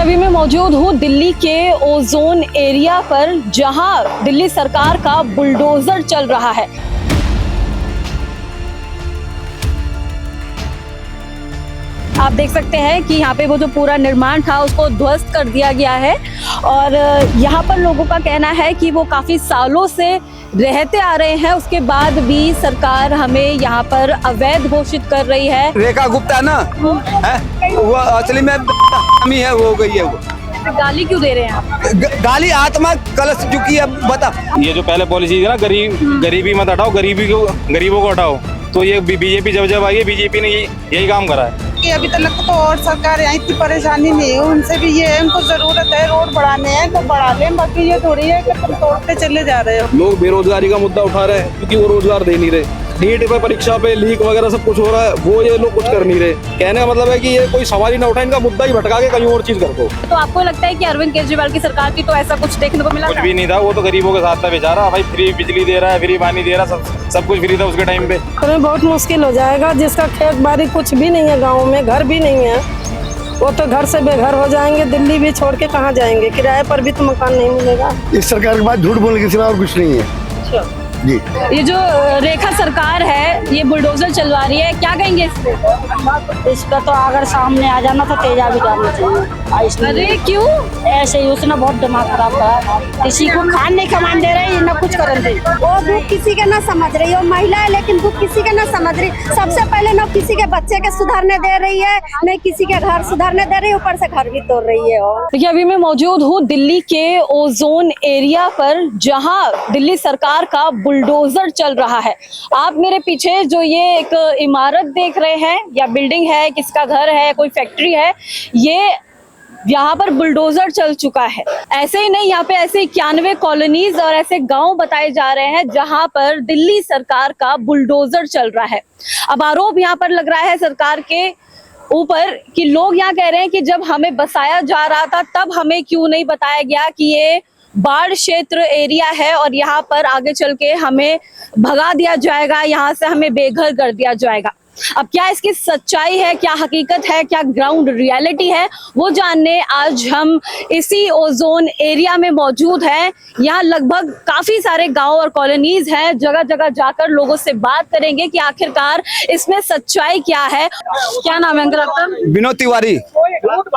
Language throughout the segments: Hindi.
देखिए अभी मैं मौजूद हूँ दिल्ली के ओजोन एरिया पर, जहां दिल्ली सरकार का बुलडोजर चल रहा है। आप देख सकते हैं कि यहाँ पे वो जो पूरा निर्माण था उसको ध्वस्त कर दिया गया है और यहाँ पर लोगों का कहना है कि वो काफी सालों से रहते आ रहे हैं, उसके बाद भी सरकार हमें यहाँ पर अवैध घोषित कर रही है। रेखा गुप्ता ना है वो असली में है, वो हो गई है। वो गाली क्यों दे रहे हैं आप? गाली आत्मा कलश चुकी है। बता, ये जो पहले पॉलिसी थी ना, गरीबी मत हटाओ, गरीबों को हटाओ, तो ये बीजेपी जब आई है, बीजेपी ने यही काम करा है। कि अभी तक तो और सरकार यहाँ इतनी परेशानी नहीं है, उनसे भी ये है, उनको जरूरत है रोड बढ़ाने हैं तो बढ़ा लें, बाकी ये थोड़ी है कि तुम तोड़ते चले जा रहे हो। लोग बेरोजगारी का मुद्दा उठा रहे हैं क्योंकि वो रोजगार दे नहीं रहे। नीट पे परीक्षा पे लीक वगैरह सब कुछ हो रहा है, वो ये लोग कुछ कर नहीं रहे। कहने का मतलब है कि ये कोई सवाल ही ना उठाए, इनका मुद्दा ही भटका के कहीं और चीज कर दो। तो आपको लगता है कि अरविंद केजरीवाल की सरकार की तो ऐसा कुछ देखने को मिला? कुछ भी नहीं था, वो तो गरीबों के साथ था बेचारा। भाई फ्री बिजली दे रहा है, फ्री पानी दे रहा है, सब कुछ फ्री था उसके टाइम पे। हमें बहुत मुश्किल हो जाएगा, जिसका खेत बाड़ी कुछ भी नहीं है, गाँव में घर भी नहीं है, वो तो घर से बेघर हो जाएंगे। दिल्ली भी छोड़ के कहाँ जाएंगे? किराए पर भी तो मकान नहीं मिलेगा। इस सरकार के बाद झूठ बोलने के सिवा और कुछ नहीं है जी। ये जो रेखा सरकार है ये बुलडोजर चलवा रही है, क्या कहेंगे इस पे? इस पे तो अगर सामने आ जाना तो तेजा भी डालना चाहिए। अरे क्यों? ऐसे ही उसने बहुत दिमाग खराब करा, किसी को खान नहीं कमान दे रही, न कुछ करन दे। वो दुख किसी के ना समझ रही हो, महिला है लेकिन दुख किसी के ना समझ रही। सबसे पहले न किसी के बच्चे के सुधारने दे रही है, न किसी के घर सुधारने दे रही है, ऊपर से घर भी तोड़ रही है। और देखिए अभी मैं मौजूद हूँ दिल्ली के ओजोन एरिया पर, जहाँ दिल्ली सरकार का बुलडोजर चल रहा है। आप मेरे पीछे जो ये एक इमारत देख रहे हैं या बिल्डिंग है, किसका घर है, कोई फैक्ट्री है, ये यहाँ पर बुलडोजर चल चुका है। ऐसे ही नहीं, यहाँ पे ऐसे 91 कॉलोनीज और ऐसे गांव बताए जा रहे हैं जहां पर दिल्ली सरकार का बुलडोजर चल रहा है। अब आरोप यहाँ पर लग रहा है सरकार के ऊपर कि लोग यहाँ कह रहे हैं कि जब हमें बसाया जा रहा था तब हमें क्यों नहीं बताया गया कि ये बाढ़ क्षेत्र एरिया है और यहाँ पर आगे चल के हमें भगा दिया जाएगा, यहाँ से हमें बेघर कर दिया जाएगा। अब क्या इसकी सच्चाई है, क्या हकीकत है, क्या ग्राउंड रियलिटी है, वो जानने आज हम इसी ओजोन एरिया में मौजूद हैं। यहाँ लगभग काफी सारे गांव और कॉलोनीज हैं। जगह जगह जाकर लोगों से बात करेंगे कि आखिरकार इसमें सच्चाई क्या है। क्या नाम है अंकल आपका? विनोद तिवारी।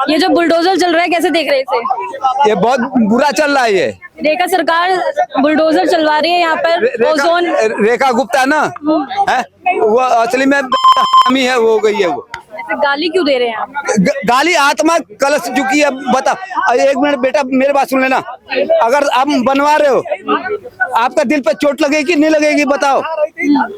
ये जो बुलडोजर चल रहा है कैसे देख रहे हैं इसे? ये बहुत बुरा चल रहा है। ये रेखा सरकार बुलडोजर चलवा रही है यहाँ पर ओजोन। रेखा गुप्ता ना है वो असली में है, वो हो गई है। वो गाली क्यों दे रहे हैं आप? गाली आत्मा कलश चुकी है। बता, एक मिनट बेटा मेरे बात सुन लेना। अगर आप बनवा रहे हो, आपका दिल पे चोट लगेगी नहीं लगेगी? बताओ,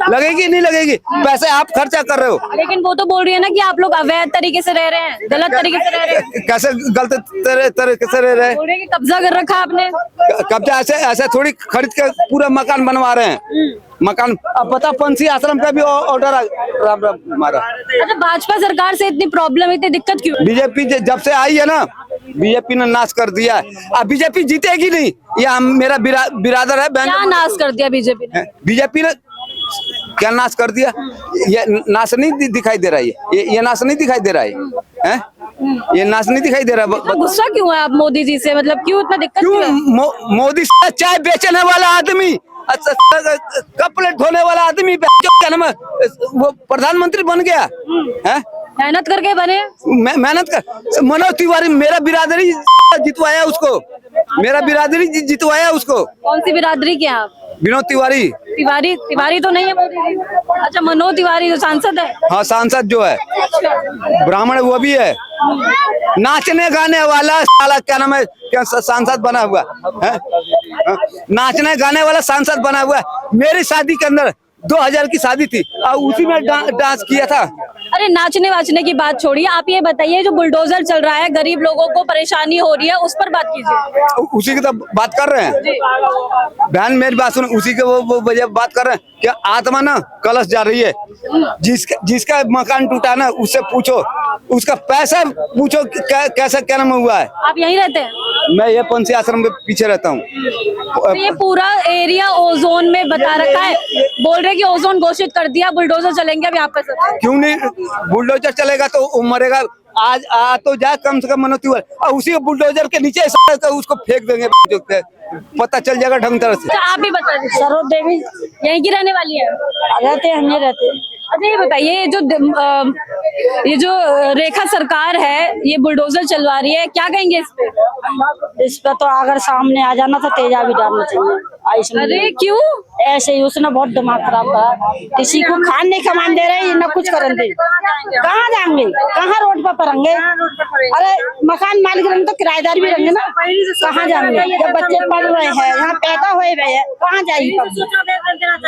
लगेगी नहीं लगेगी? पैसे आप खर्चा कर रहे हो, लेकिन वो तो बोल रही है ना कि आप लोग अवैध तरीके से रह रहे हैं, गलत तरीके से रह रहे हैं। कैसे गलत तरीके से रह रहे हैं? बोल रहे हैं कि कब्जा कर रखा आपने। कब्जा ऐसे थोड़ी खरीद के पूरा मकान बनवा रहे हैं। मकान अब पता, पंछी आश्रम का भी ऑर्डर हमारा। अच्छा, भाजपा सरकार से इतनी प्रॉब्लम, इतनी दिक्कत क्यों? बीजेपी जब से आई है ना, बीजेपी ने नाश कर दिया है। अब बीजेपी जीतेगी नहीं, ये मेरा बिरादर है। क्या नाश कर दिया बीजेपी ने? बीजेपी ने क्या नाश कर दिया? ये नाश नहीं दिखाई दे रहा है। ये नाश नहीं दिखाई दे रहा है। ये नाश नहीं दिखाई दे रहा। गुस्सा क्यों है आप मोदी जी से? मतलब क्यों इतना दिक्कत क्यों है? मोदी चाय बेचने वाला आदमी, कपड़े धोने वाला आदमी, क्या नाम है, वो प्रधानमंत्री बन गया है। मेहनत करके बने। मेहनत कर। मनोज तिवारी मेरा बिरादरी जितवाया उसको, मेरा बिरादरी जितवाया उसको। कौन सी बिरादरी के आप? विनोद तिवारी। तिवारी तो नहीं है मोदी जी। अच्छा, मनोज तिवारी जो सांसद है। हाँ, सांसद जो है ब्राह्मण, वो भी है। नाचने गाने वाला साला, क्या नाम है, क्या सांसद बना हुआ है? नाचने गाने वाला सांसद बना हुआ है। मेरी शादी के अंदर 2000 की शादी थी और उसी में डांस किया था। अरे नाचने वाचने की बात छोड़िए, आप ये बताइए जो बुलडोजर चल रहा है, गरीब लोगों को परेशानी हो रही है, उस पर बात कीजिए। उसी की तो बात कर रहे हैं बहन, मेरी बात सुन। उसी के वो वजह बात कर रहे हैं कि आत्मा ना कलश जा रही है। जिसका मकान टूटा ना, उससे पूछो, उसका पैसा पूछो कैसा क्या नाम हुआ है। आप यहीं रहते हैं? मैं ये पंछी आश्रम के पीछे रहता हूँ। तो ये पूरा एरिया ओजोन में बता रखा है, बोल रहे कि ओजोन घोषित कर दिया, बुलडोजर चलेंगे अब यहाँ पर। क्यों नहीं? बुलडोजर चलेगा तो वो मरेगा, आज आ तो जाए कम से कम मनोती और उसी बुलडोजर के नीचे उसको फेंक देंगे, पता चल जाएगा ढंग तरह से। तो आप भी बता दीजिए। सरोज देवी यहीं की रहने वाली है? रहते हैं, हम नहीं रहते। अच्छा ये बताइए, ये जो रेखा सरकार है ये बुलडोजर चलवा रही है, क्या कहेंगे इस पे? इस पर तो अगर सामने आ जाना तो तेजा भी डालना चाहिए। अरे क्यों? ऐसे ही उसने बहुत दिमाग खराब करा, किसी को खान नहीं कमान दे रहे, न कुछ करन दे। कहाँ जाएंगे, कहाँ रोड पर पड़ेंगे? अरे मकान मालिक रहेंगे तो किराएदार भी रहेंगे ना, कहाँ जाएंगे? जब बच्चे पढ़ रहे हैं, यहाँ पैदा हुए हैं, कहाँ जाएगी पब्लिक,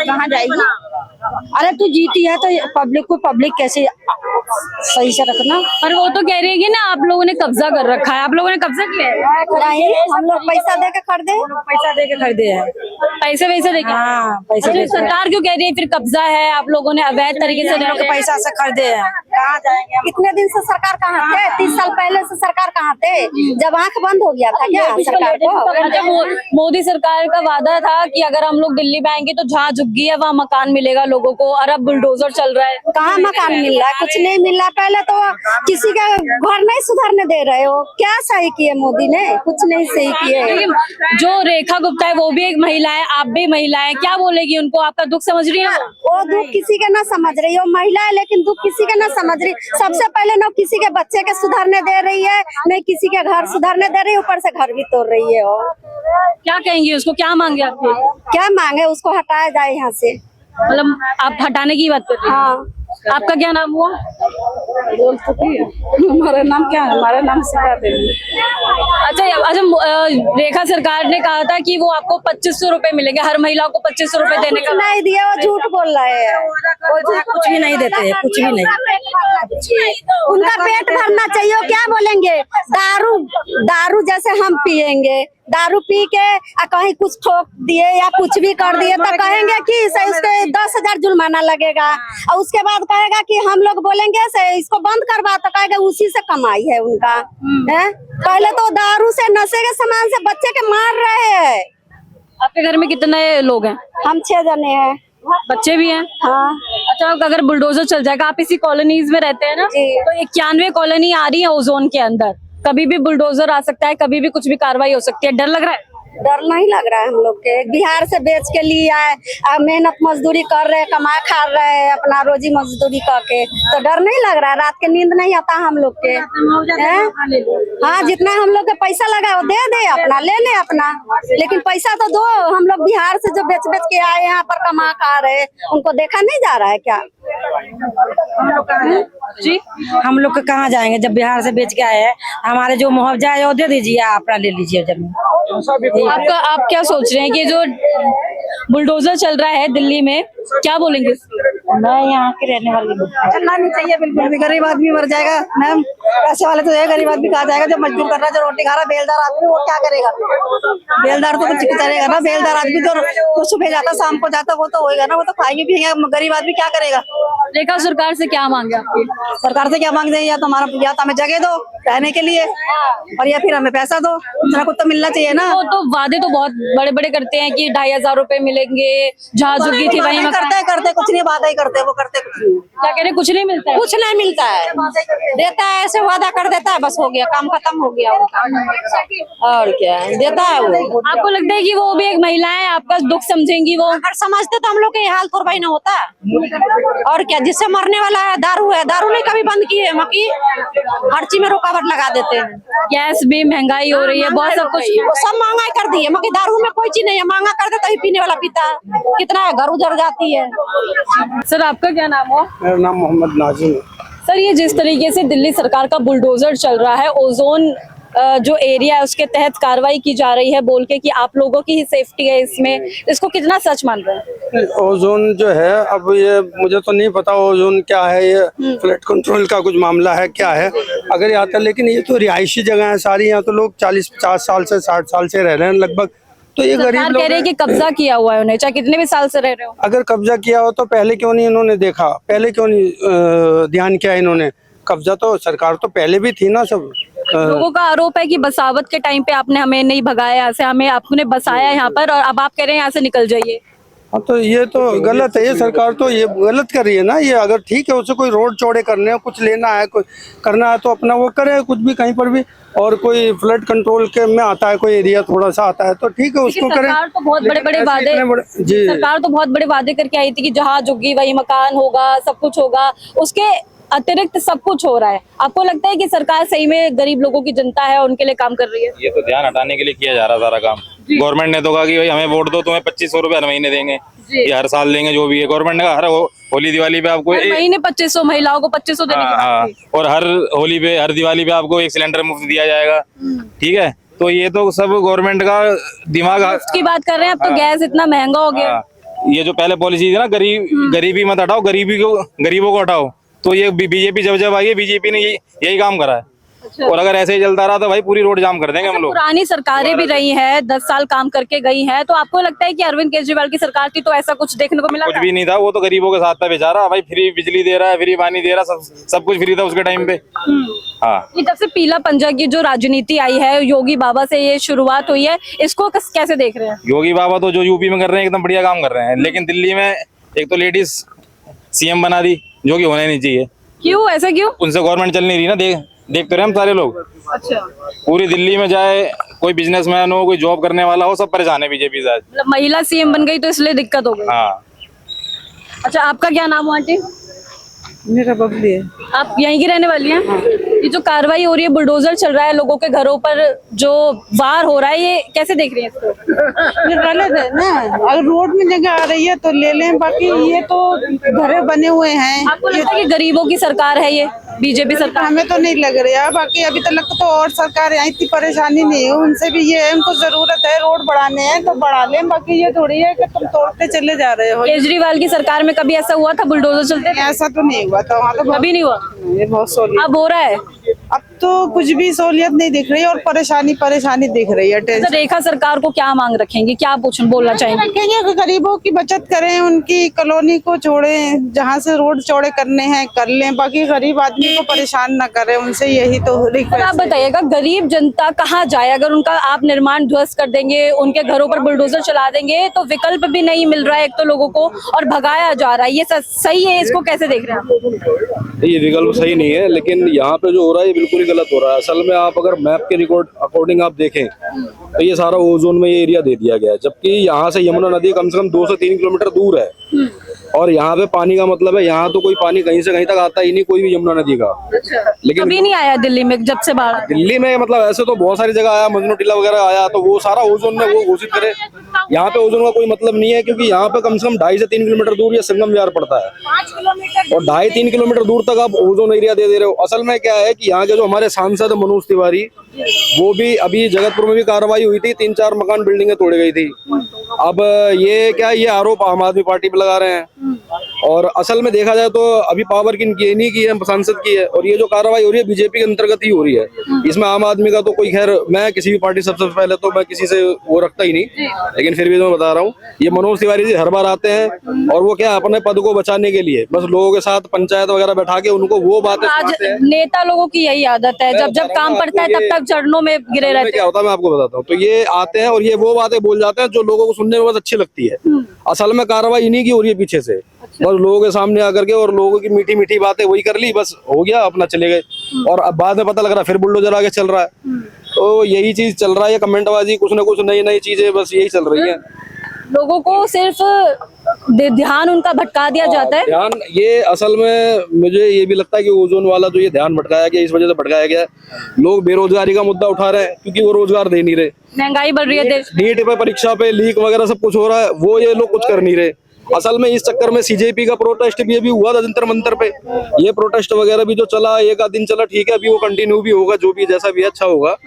कहाँ जाएगी? अरे तू जीती है तो पब्लिक को पब्लिक कैसे सही से रखना। पर वो तो कह रही है कि ना आप लोगों ने कब्जा कर रखा है, आप लोगों ने कब्जा किया है? नहीं, हम लोग पैसा दे के खरीदे, पैसा दे के खरीदे हैं। पैसे वैसे देके? हाँ, पैसे अच्छा, देके। सरकार क्यों कह रही है फिर कब्जा है, आप लोगों ने अवैध तरीके से हम लोग पैसा से खरीदे हैं, कहाँ जाएंगे? कितने दिन से सरकार कहाँ थे? 30 साल पहले से सरकार कहाँ थे? जब आंख बंद हो गया था क्या सरकार को? अच्छा, मोदी सरकार का वादा था कि अगर हम लोग दिल्ली में आएंगे तो जहाँ झुग्गी है वहाँ मकान मिलेगा लोगों को, और अब बुलडोजर चल रहा है। कहाँ मकान मिल रहा है? कुछ नहीं मिल रहा। पहले तो किसी का घर नहीं सुधारने दे रहे हो, क्या सही किए मोदी ने? कुछ नहीं सही किए। जो रेखा गुप्ता है वो भी एक महिला है, आप भी महिला है, क्या बोलेगी उनको? आपका दुख समझ रही है वो दुख किसी का ना समझ रही है, वो महिला है लेकिन दुख किसी का ना समझ रही। सबसे पहले ना किसी के बच्चे के सुधारने दे रही है, नहीं किसी के घर सुधारने दे रही है, ऊपर से घर भी तोड़ रही है। वो क्या कहेंगे उसको, क्या मांगे आपके? क्या मांगे? उसको हटाया जाए यहाँ से। मतलब आप हटाने की बात कर रहे हैं? हाँ। आपका क्या नाम हुआ? हमारा नाम क्या है? हमारा नाम सिखा देंगे। अच्छा रेखा सरकार ने कहा था कि वो आपको 2500 रुपए मिलेंगे, हर महिला को 2500 रुपए देने का। नहीं दिया, वो झूठ बोल रहे हैं। वो कुछ भी नहीं देते हैं, कुछ भी नहीं। उनका पेट भरना चाहिए। वो क्या बोलेंगे? दारू जैसे हम पियेंगे, दारू पी के कहीं कुछ ठोक दिए या कुछ भी कर दिए तो कहेंगे कि उसके 10,000 जुर्माना लगेगा, और उसके बाद कहेगा कि हम लोग बोलेंगे से इसको बंद करवा, तो कहेगा उसी से कमाई है उनका। है पहले तो दारू से, नशे के सामान से बच्चे के मार रहे हैं। आपके घर में कितने लोग हैं? हम 6 जने हैं। बच्चे भी हैं? हाँ। अच्छा, अगर बुलडोजर चल जाएगा, आप इसी कॉलोनीज में रहते हैं ना, तो 91 कॉलोनी आ रही है ओजोन के अंदर, कभी भी बुलडोजर आ सकता है, कभी भी कुछ भी कार्रवाई हो सकती है, डर लग रहा है? डर नहीं लग रहा है। हम लोग के बिहार से बेच के लिए आए, मेहनत मजदूरी कर रहे, कमा खा रहे हैं अपना रोजी मजदूरी करके, तो डर नहीं लग रहा है? रात के नींद नहीं आता हम लोग के? हाँ, जितना हम लोग के पैसा लगा वो दे दे, अपना ले ले अपना, लेकिन पैसा तो दो। हम लोग बिहार से जो बेच बेच के आए यहाँ पर कमा खा रहे, उनको देखा नहीं जा रहा है क्या? जी, हम लोग कहाँ जाएंगे जब बिहार से बेच के आए हैं? हमारे जो मुआवजा है वो दे दीजिए, अपना ले लीजिए जमीन। आप क्या सोच रहे हैं कि जो बुलडोजर चल रहा है दिल्ली में, क्या बोलेंगे? मैं यहाँ की रहने वाली हूँ। चलना नहीं चाहिए बिल्कुल भी, गरीब आदमी मर जाएगा मैम। पैसे वाले तो है, गरीब आदमी कहाँ जाएगा? जो मजदूर कर रहा है, जो रोटी खा रहा है, बेलदार आदमी वो क्या करेगा? बेलदार तो कुछ करेगा ना, बेलदार आदमी तो सुबह जाता शाम को जाता, वो तो होएगा ना, वो तो खाएंगे पिएंगे। गरीब आदमी क्या करेगा? रेखा सरकार से क्या मांगे आपकी? सरकार से क्या मांग दे? या तो हमें जगह दो रहने के लिए, और या फिर हमें पैसा दो, इतना कुछ तो मिलना चाहिए ना। वो तो वादे तो बहुत बड़े बड़े करते हैं कि 2,500 रुपए मिलेंगे, जहाँ झुग्गी थी वहीं करते कुछ नहीं, वादा ही करते, वो करते कुछ नहीं। क्या कह रहे? कुछ नहीं मिलता है? कुछ नहीं मिलता है, देता है ऐसे वादा कर देता है, बस हो गया, काम खत्म हो गया उनका। और क्या देता है वो? आपको लगता है कि वो भी एक महिला है, आपका दुख समझेंगी वो? अगर समझते तो हम लोग के ये हाल थोड़ा ही ना होता। और क्या, जिससे मरने वाला है दारू ने कभी बंद की है? मकी हर चीज में रुकावट लगा देते हैं। गैस भी महंगाई हो रही है, बहुत सब कुछ, सब महंगाई कर दी है। मकी दारू में कोई चीज नहीं है, महंगा कर देता ही पीने वाला पीता, कितना घर उजड़ जाती है। सर आपका क्या नाम हुआ? मेरा नाम मोहम्मद नाजिम है। सर ये जिस तरीके से दिल्ली सरकार का बुलडोजर चल रहा है, ओजोन जो एरिया है उसके तहत कार्रवाई की जा रही है बोल के कि आप लोगों की ही सेफ्टी है इसमें, इसको कितना सच मान रहे हैं? ओजोन जो है, अब ये मुझे तो नहीं पता ओजोन क्या है, ये फ्लड कंट्रोल का कुछ मामला है क्या है, अगर ये आता, लेकिन ये तो रिहायशी जगह है सारी, यहाँ तो लोग 40-50 साल से 60 साल से रह रहे हैं लगभग, तो ये गरीब लोग कह रहे हैं कि कब्जा किया हुआ है उन्हें, चाहे कितने भी साल से रह रहे हो। अगर कब्जा किया हो तो पहले क्यों नहीं इन्होंने देखा, पहले क्यों नहीं ध्यान किया इन्होंने? कब्जा तो सरकार तो पहले भी थी ना सब। लोगों का आरोप है कि बसावत के टाइम पे आपने हमें नहीं भगाया यहाँ से, हमें आपने बसाया यहाँ पर, और अब आप कह रहे हैं यहाँ से निकल जाइए। हाँ तो ये तो गलत है, ये सरकार तो ये गलत कर रही है ना। ये अगर ठीक है उसे कोई रोड चौड़े करने हैं, कुछ लेना है, कोई करना है तो अपना वो करे कुछ भी कहीं पर भी। और कोई फ्लड कंट्रोल के में आता है, कोई एरिया थोड़ा सा आता है तो ठीक है उसको करें। सरकार तो बहुत बड़े बड़े वादे जी सरकार तो बहुत बड़े वादे करके आई थी कि जहाज होगी वही मकान होगा, सब कुछ होगा, उसके अतिरिक्त सब कुछ हो रहा है। आपको लगता है कि सरकार सही में गरीब लोगों की जनता है उनके लिए काम कर रही है? ये तो ध्यान हटाने के लिए किया जा रहा सारा काम। गवर्नमेंट ने तो कहा कि भाई हमें वोट दो, तुम्हें 2500 रुपए हर महीने देंगे, ये हर साल देंगे, जो भी है। गवर्नमेंट ने कहा हर होली दिवाली पे आपको हर महीने 2500, महिलाओं को 2500 देने की बात थी। और हर होली पे हर दिवाली पे आपको एक सिलेंडर मुफ्त दिया जाएगा, ठीक है। तो ये तो सब गवर्नमेंट का दिमाग की बात कर रहे हैं। अब तो गैस इतना महंगा हो गया। ये जो पहले पॉलिसी थी ना, गरीबी मत हटाओ, गरीबों को हटाओ, तो ये बीजेपी जब आई है, बीजेपी ने यही काम करा है। और अगर ऐसे ही चलता रहा तो भाई पूरी रोड जाम कर देंगे हम लोग। पुरानी सरकारें भी रही हैं, 10 साल काम करके गई हैं, तो आपको लगता है कि अरविंद केजरीवाल की सरकार थी तो ऐसा कुछ देखने को मिला? कुछ भी नहीं था, वो तो गरीबों के साथ था बेचारा। भाई फ्री बिजली दे रहा है, फ्री पानी दे रहा है, सब कुछ फ्री था उसके टाइम पे। हाँ, ये जब से पीला पंजा की जो राजनीति आई है, योगी बाबा से ये शुरुआत हुई है, इसको कैसे देख रहे हैं? योगी बाबा तो जो यूपी में कर रहे हैं एकदम बढ़िया काम कर रहे हैं, लेकिन दिल्ली में एक तो लेडीज सीएम बना दी, जो कि होना नहीं चाहिए। क्यों, ऐसा क्यों? उनसे गवर्नमेंट चल नहीं रही ना, देख तो रहे हम सारे लोग। अच्छा, पूरी दिल्ली में जाए कोई बिजनेसमैन हो, कोई जॉब करने वाला हो, सब परेशान है बीजेपी से। मतलब महिला सीएम बन गई तो इसलिए दिक्कत हो गई। हाँ। अच्छा, आपका क्या नाम है आंटी? मेरा बबली है। आप यहीं की रहने वाली हैं? ये जो कार्रवाई हो रही है, बुलडोजर चल रहा है, लोगों के घरों पर जो वार हो रहा है, ये कैसे देख रही हैं इसको? ये गलत है ना। अगर रोड में जगह आ रही है तो ले लें, बाकी ये तो घरे बने हुए हैं। आपको लगता है कि गरीबों की सरकार है ये बीजेपी सरकार? हमें तो नहीं लग रहा है। बाकी अभी तक तो और सरकार इतनी परेशानी नहीं है, उनसे भी ये है, उनको जरूरत है रोड बढ़ाने हैं तो बढ़ा लें। बाकी ये थोड़ी है कि तुम तोड़ते चले जा रहे हो। केजरीवाल की सरकार में कभी ऐसा हुआ था बुलडोजर चलते थे? ऐसा तो नहीं हुआ था, वहाँ तो कभी नहीं हुआ। ये बहुत सहूलियत। अब हो रहा है। अब तो कुछ भी सहूलियत नहीं दिख रही और परेशानी दिख रही है। तो रेखा सरकार को क्या मांग रखेंगे, क्या बोलना चाहेंगे? कहेंगे कि गरीबों की बचत करें, उनकी कॉलोनी को छोड़ें, जहाँ से रोड चौड़े करने हैं कर लें, बाकी गरीब आदमी को परेशान ना करें, उनसे यही तो रिक्वेस्ट। आप बताइएगा, गरीब जनता कहाँ जाए? अगर उनका आप निर्माण ध्वस्त कर देंगे, उनके घरों पर बुलडोजर चला देंगे, तो विकल्प भी नहीं मिल रहा है एक तो लोगों को, और भगाया जा रहा है। ये सही है? इसको कैसे देख रहे हैं आप? ये विकल्प सही नहीं है, लेकिन यहाँ पे जो हो रहा है ये बिल्कुल ही गलत हो रहा है। असल में आप अगर मैप के रिकॉर्ड अकॉर्डिंग आप देखें तो ये सारा ओजोन में ये एरिया दे दिया गया है, जबकि यहाँ से यमुना नदी कम से कम 2 से 3 किलोमीटर दूर है। और यहाँ पे पानी का मतलब है, यहाँ तो कोई पानी कहीं से कहीं तक आता ही नहीं, कोई भी यमुना नदी का। लेकिन कभी नहीं आया दिल्ली में जब से बाढ़? दिल्ली में मतलब ऐसे तो बहुत सारी जगह आया, मजनू टीला वगैरह आया, तो वो सारा ओजोन ने वो घोषित करे। यहाँ पे ओजोन का कोई मतलब नहीं है, क्योंकि यहाँ पे कम से कम 2.5 से 3 किलोमीटर दूर ये संगम विहार पड़ता है, और 2.5-3 किलोमीटर दूर तक आप ओजोन एरिया दे रहे हो। असल में क्या है कि यहाँ के जो हमारे सांसद मनोज तिवारी, वो भी अभी जगतपुर में भी कार्रवाई हुई थी, 3-4 मकान बिल्डिंगें तोड़ी गई थी। अब ये क्या, ये आरोप आम आदमी पार्टी पे लगा रहे हैं, और असल में देखा जाए तो अभी पावर किनकी नहीं की है, सांसद की है। और ये जो कार्रवाई हो रही है बीजेपी के अंतर्गत ही हो रही है, इसमें आम आदमी का तो कोई, खैर मैं किसी भी पार्टी सबसे पहले तो मैं किसी से वो रखता ही नहीं, लेकिन फिर भी मैं बता रहा हूँ, ये मनोज तिवारी जी हर बार आते हैं, और वो क्या अपने पद को बचाने के लिए बस लोगों के साथ पंचायत वगैरह बैठा के उनको वो बातें सुनाते हैं। नेता लोगों की यही आदत है, जब काम पड़ता है तब तक चरणों में गिरे रहते हैं। क्या होता है मैं आपको बताता हूँ। तो ये आते हैं और ये वो बातें बोल जाते हैं जो लोगों को सुनने में बहुत अच्छी लगती है। असल में कार्रवाई इन्हीं की हो रही है पीछे से, बस लोगों के सामने आकर के, और लोगों की मीठी मीठी बातें वही कर ली, बस हो गया, अपना चले गए। और अब बाद में पता लग रहा है फिर बुलडोजर आगे चल रहा है। तो यही चीज चल रहा है, कमेंटबाजी, कुछ ना कुछ नई नई चीजें बस यही चल रही है। लोगों को सिर्फ ध्यान उनका भटका दिया जाता है। ध्यान ये असल में मुझे ये भी लगता है कि ओजोन वाला जो ये ध्यान भटकाया गया, इस वजह से भटकाया गया है। लोग बेरोजगारी का मुद्दा उठा रहे हैं क्योंकि वो रोजगार दे नहीं रहे, महंगाई बढ़ रही है देश। नीट पे परीक्षा पे लीक वगैरह सब कुछ हो रहा है, वो ये लोग कुछ कर नहीं रहे। असल में इस चक्कर में सीजेपी का प्रोटेस्ट भी अभी हुआ था जंतर मंतर पे, ये प्रोटेस्ट वगैरह भी जो चला, एक आध दिन चला, ठीक है, अभी वो कंटिन्यू भी होगा, जो भी जैसा भी अच्छा होगा।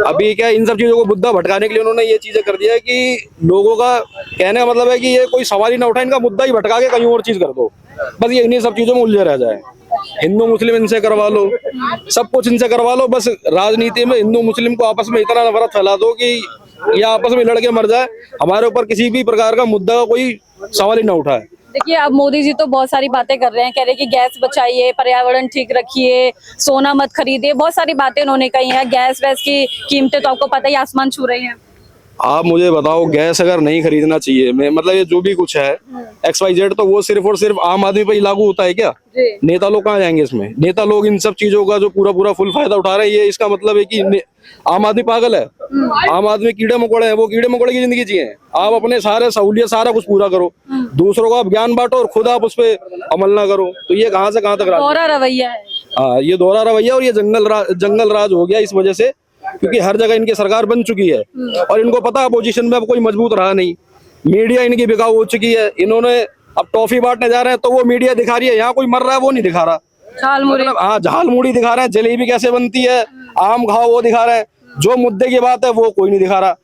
अभी क्या इन सब चीजों को मुद्दा भटकाने के लिए उन्होंने ये चीजें कर दिया है कि लोगों का कहने का मतलब है कि ये कोई सवाल ही ना उठाए, इनका मुद्दा ही भटका के कहीं और चीज कर दो, बस ये इन्हीं सब चीजों में उलझे रह जाए। हिंदू मुस्लिम इनसे करवा लो, सब कुछ इनसे करवा लो, बस राजनीति में हिंदू मुस्लिम को आपस में इतना नफरत फैला दो कि ये आपस में लड़के मर जाए, हमारे ऊपर किसी भी प्रकार का मुद्दा का कोई सवाल ही ना उठाए। देखिए, अब मोदी जी तो बहुत सारी बातें कर रहे हैं, कह रहे हैं कि गैस बचाइए, पर्यावरण ठीक रखिए, सोना मत खरीदिए, बहुत सारी बातें उन्होंने कही हैं। गैस वैस की कीमतें तो आपको पता ही आसमान छू रही हैं। आप मुझे बताओ, गैस अगर नहीं खरीदना चाहिए, मैं मतलब ये जो भी कुछ है XYZ, तो वो सिर्फ और सिर्फ आम आदमी पर ही लागू होता है क्या? नेता लोग कहाँ जाएंगे इसमें? नेता लोग इन सब चीजों का जो पूरा फुल फायदा उठा रहे हैं, ये इसका मतलब है कि आम आदमी पागल है, आम आदमी कीड़े मकोड़े हैं, वो कीड़े मकोड़े की जिंदगी जिए। आप अपने सारे सहूलियत सारा कुछ पूरा करो, दूसरों को आप ज्ञान बांटो और खुद आप उस पर अमल ना करो, तो ये कहाँ से कहाँ तक दोहरा रवैया है। हाँ, ये दोहरा रवैया और ये जंगल राज हो गया इस वजह से, क्योंकि हर जगह इनकी सरकार बन चुकी है और इनको पता है अपोजिशन में अब कोई मजबूत रहा नहीं, मीडिया इनकी बिकाऊ हो चुकी है। इन्होंने अब टॉफी बांटने जा रहे हैं तो वो मीडिया दिखा रही है, यहाँ कोई मर रहा है वो नहीं दिखा रहा, मतलब हाँ झाल मुड़ी दिखा रहे हैं, जलेबी कैसे बनती है, आम खाओ वो दिखा रहे हैं, जो मुद्दे की बात है वो कोई नहीं दिखा रहा।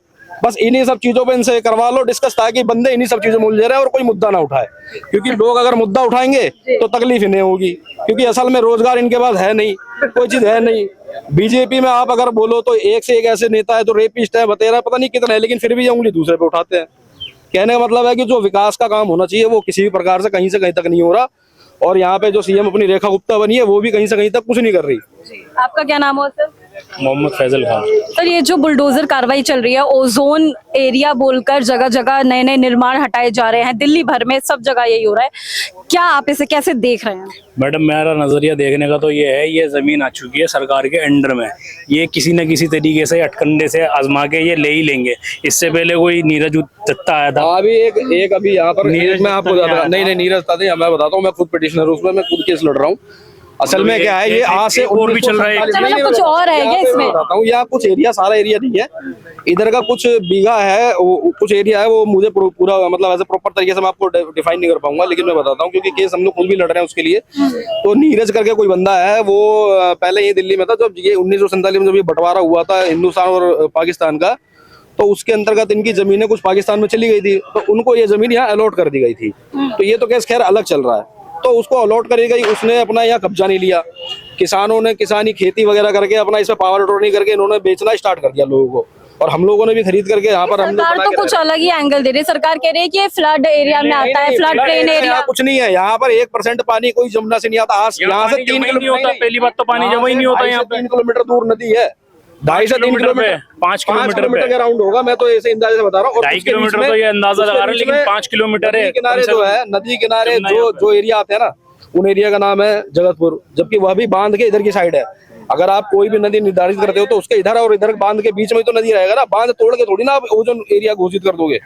बस इन्हीं सब चीजों पे इनसे करवा लो डिस्कस, ताकि बंदे इन्हीं सब चीजों में उलझे रहे और कोई मुद्दा ना उठाए, क्योंकि लोग अगर मुद्दा उठाएंगे तो तकलीफ इन्हें होगी, क्योंकि असल में रोजगार इनके पास है नहीं, कोई चीज है नहीं। बीजेपी में आप अगर बोलो तो एक से एक ऐसे नेता है जो रेपिस्ट है, बतेरा पता नहीं कितना है, लेकिन फिर भी ये उंगली दूसरे पे उठाते हैं। कहने का मतलब है कि जो विकास का काम होना चाहिए वो किसी भी प्रकार से कहीं तक नहीं हो रहा, और यहाँ पे जो सीएम अपनी रेखा गुप्ता बनी है वो भी कहीं से कहीं तक कुछ नहीं कर रही। आपका क्या नाम हो सर? मोहम्मद फैजल खान। सर, ये जो बुलडोजर कार्रवाई चल रही है, ओजोन एरिया बोलकर जगह जगह नए नए निर्माण हटाए जा रहे हैं, दिल्ली भर में सब जगह यही हो रहा है, क्या आप इसे कैसे देख रहे हैं? मैडम, मेरा नजरिया देखने का तो ये है, ये जमीन आ चुकी है सरकार के अंडर में, ये किसी न किसी तरीके से अटकंडे से आजमा के ये ले ही लेंगे। इससे पहले कोई नीरज दत्ता आया था, अभी एक अभी यहाँ पर नीरज, मैं आपको नहीं नीरज दत्ता, मैं बताता हूँ, मैं खुद पिटिशनर हूँ उसमें, मैं खुद केस लड़ रहा हूँ। असल में क्या है, ये आज से और भी चल रहा है, कुछ और है क्या इसमें? बताता हूँ, यहाँ कुछ एरिया, सारा एरिया नहीं है, इधर का कुछ बीघा है, कुछ एरिया है, वो मुझे पूरा मतलब ऐसे प्रॉपर तरीके से मैं आपको डिफाइन नहीं कर पाऊंगा, लेकिन मैं बताता हूँ क्योंकि केस हम लोग खुद भी लड़ रहे हैं उसके लिए। तो नीरज करके कोई बंदा है, वो पहले ये दिल्ली में था, जब ये 1947 में जब ये बंटवारा हुआ था हिंदुस्तान और पाकिस्तान का, तो उसके अंतर्गत इनकी जमीनें कुछ पाकिस्तान में चली गई थी, तो उनको ये जमीन यहाँ अलॉट कर दी गई थी। तो ये तो केस खैर अलग चल रहा है, तो उसको अलॉट करी गई, उसने अपना यहाँ कब्जा नहीं लिया, किसानों ने किसानी खेती वगैरह करके अपना इसमें पावर अटॉर्नी करके इन्होंने बेचना स्टार्ट कर दिया लोगों को, और हम लोगों ने भी खरीद करके यहाँ पर हम लोग सरकार तो कुछ अलग ही एंगल दे रही है। सरकार कह रही है कि ये फ्लड एरिया में आता है, फ्लड प्लेन एरिया कुछ नहीं है, यहाँ पर 1% पानी कोई जमुना से नहीं आता। यहाँ से 3 किलोमीटर, पहली बात तो पानी जमा ही नहीं होता, यहाँ 3 किलोमीटर दूर नदी है, 2.5 से 3 किलोमीटर, 5 किलोमीटर के राउंड होगा, मैं तो ऐसे अंदाजे से बता रहा हूँ। 2.5 किलोमीटर तो ये अंदाजा लगा रहा है, लेकिन 5 किलोमीटर है। किनारे जो है, नदी किनारे जो एरिया आते हैं ना, उन एरिया का नाम है जगतपुर, जबकि वह भी बांध के इधर की साइड है। अगर आप कोई भी नदी निर्धारित करते हो तो उसके इधर और इधर बांध के बीच में तो नदी रहेगा ना, बांध तोड़ के थोड़ी ना आप ओजोन एरिया घोषित कर दोगे।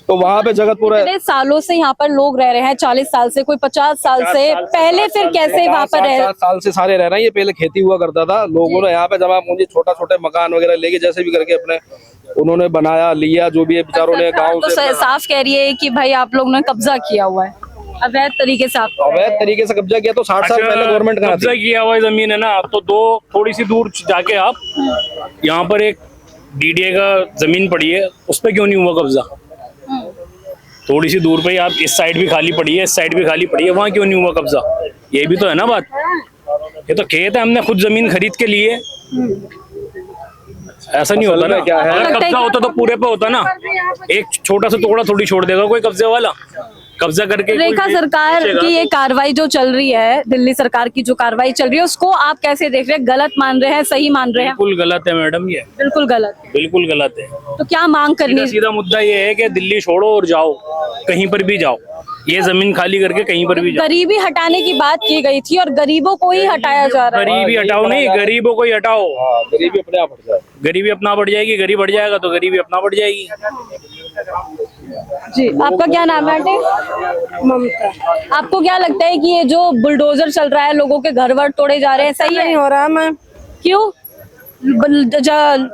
तो वहाँ पे जगतपुर है। इतने सालों से यहाँ पर लोग रह रहे हैं, 40 साल से, कोई 50 साल से, पहले फिर कैसे वहाँ पर रह? 7 साल से सारे रह रहे हैं। ये पहले खेती हुआ करता था, लोगों ने यहाँ पे जमा पूंजी छोटे मकान वगैरह लेके जैसे भी करके अपने उन्होंने बनाया लिया, जो भी बेचारों ने गाँव तो साफ कह रही है कि भाई आप लोगों ने कब्जा किया हुआ है अवैध तरीके से। अवैध तरीके से कब्जा किया तो 60 साल पहले गवर्नमेंट का कब्जा किया हुआ जमीन है ना, तो थोड़ी सी दूर जाके आप यहाँ पर एक DDA का जमीन पड़ी है, उस पर क्यों नहीं हुआ कब्जा? थोड़ी सी दूर पे ही आप इस साइड भी खाली पड़ी है, इस साइड भी खाली पड़ी है, वहाँ क्यों नहीं हुआ कब्जा? ये भी तो है ना बात। ये तो खेत है, हमने खुद जमीन खरीद के लिए, ऐसा नहीं होता ना। अगर कब्जा होता तो पूरे पे होता ना, एक छोटा सा टुकड़ा थोड़ी छोड़ देगा कोई कब्जे वाला, कब्जा करके। रेखा, सरकार की ये कार्रवाई जो चल रही है, दिल्ली सरकार की जो कार्रवाई चल रही है, उसको आप कैसे देख रहे हैं? गलत मान रहे हैं, सही मान रहे हैं? बिल्कुल गलत है मैडम, ये बिल्कुल गलत, बिल्कुल गलत है। तो क्या मांग करनी? सीधा मुद्दा ये है कि दिल्ली छोड़ो और जाओ, कहीं पर भी जाओ, ये जमीन खाली करके कहीं पर भी जाओ। गरीबी हटाने की बात की गई थी और गरीबों को ही हटाया जा रहा है। गरीबी हटाओ नहीं, गरीबों को ही हटाओ। गरीबी अपने आप हट जाए, गरीबी अपना बढ़ जाएगी, गरीब बढ़ जाएगा तो गरीबी अपना बढ़ जाएगी। जी, आपका क्या नाम है आंटी? ममता। आपको क्या लगता है कि ये जो बुलडोजर चल रहा है, लोगों के घर वर तोड़े जा रहे हैं, सही है? नहीं हो रहा मैम। क्यों?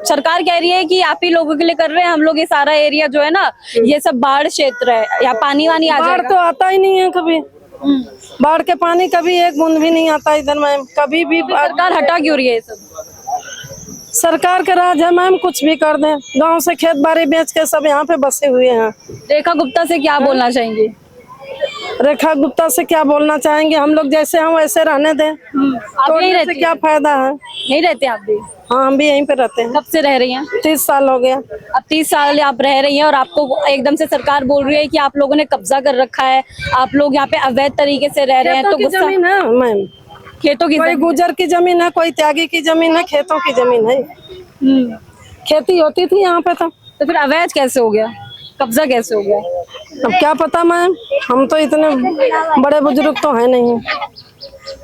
सरकार कह रही है कि आप ही लोगों के लिए कर रहे हैं, हम लोग ये सारा एरिया जो है ना, ये सब बाढ़ क्षेत्र है, या पानी वानी आ जाएगा। बाढ़ तो आता ही नहीं है कभी, बाढ़ के पानी कभी एक बूंद भी नहीं आता इधर मैम, कभी भी। सरकार हटा क्यों रही है ये सब? सरकार का राज है मैम, कुछ भी कर दें। गांव से खेत बाड़ी बेच के सब यहाँ पे बसे हुए हैं। रेखा गुप्ता से क्या बोलना चाहेंगे? रेखा गुप्ता से क्या बोलना चाहेंगे, हम लोग जैसे हैं वैसे रहने दें। आप यहीं रहते? क्या फायदा है? यहीं रहते हैं आप भी? हाँ, हम भी यहीं पे रहते हैं। कब से रह रही हैं? 30 साल हो गया। अब 30 साल आप रह रही हैं और आपको एकदम से सरकार बोल रही है कि आप लोगों ने कब्जा कर रखा है, आप लोग यहाँ पे अवैध तरीके से रह रहे हैं, तो गुस्सा? जमीन है मैम, खेतों की, कोई गुजर की जमीन है, कोई त्यागी की जमीन है, खेतों की जमीन है। खेती होती थी यहाँ पे, तो तो फिर अवैध कैसे हो गया, कब्जा कैसे हो गया? अब क्या पता मैम, हम तो इतने बड़े बुजुर्ग तो है नहीं,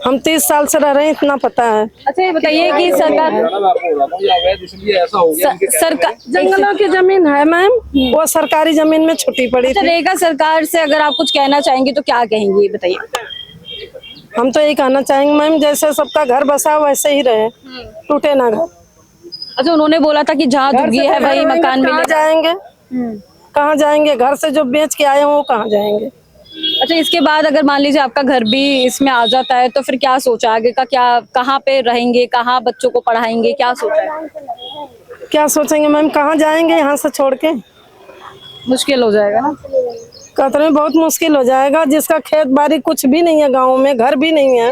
हम 30 साल से रह रहे हैं, इतना पता है। अच्छा ये बताइए कि सरकार सरकार जंगलों की जमीन है मैम, वो सरकारी जमीन में छुट्टी पड़ी अच्छा, थी। रेखा सरकार से अगर आप कुछ कहना चाहेंगे तो क्या कहेंगे, ये बताइए। हम तो यही कहना चाहेंगे मैम, जैसे सबका घर बसा वैसे ही रहे, टूटे ना घर। अच्छा, उन्होंने बोला था कि जहाँ दुर्गी है वही मकान कहाँ मिलेगा। जाएंगे, कहाँ जाएंगे? घर से जो बेच के आए हैं वो कहाँ जाएंगे? अच्छा, इसके बाद अगर मान लीजिए आपका घर भी इसमें आ जाता है तो फिर क्या सोचा आगे का, क्या कहाँ पे रहेंगे, कहाँ बच्चों को पढ़ाएंगे, क्या सोचा है? क्या सोचेंगे मैम, कहाँ जाएंगे यहाँ से छोड़ के? मुश्किल हो जाएगा ना। कतरे में बहुत मुश्किल हो जाएगा। जिसका खेत बाड़ी कुछ भी नहीं है, गाँव में घर भी नहीं है,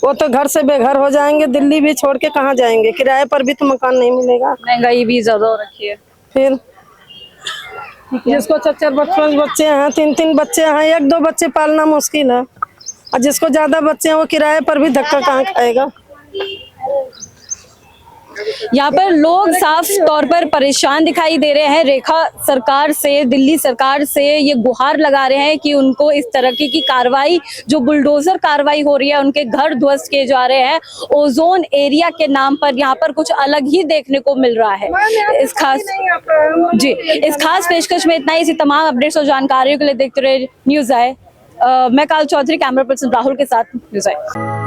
वो तो घर से बेघर हो जाएंगे। दिल्ली भी छोड़ के कहाँ जाएंगे? किराए पर भी तो मकान नहीं मिलेगा। महंगाई भी ज्यादा हो रखी है। फिर जिसको 4-4 बच्चे हैं, 3-3 बच्चे हैं, 1-2 बच्चे पालना मुश्किल है, और जिसको ज्यादा बच्चे हैं वो किराए पर भी धक्का कहाँ खाएगा? यहाँ पर लोग साफ तौर पर परेशान दिखाई दे रहे हैं। रेखा सरकार से, दिल्ली सरकार से ये गुहार लगा रहे हैं कि उनको इस तरह की कार्रवाई, जो बुलडोजर कार्रवाई हो रही है, उनके घर ध्वस्त किए जा रहे हैं ओजोन एरिया के नाम पर। यहाँ पर कुछ अलग ही देखने को मिल रहा है। इस खास पेशकश में इतना ही। इसी तमाम अपडेट्स और जानकारियों के लिए देखते रहे न्यूज़ आए। मैं काल चौधरी, कैमरा पर्सन राहुल के साथ न्यूज़ आए।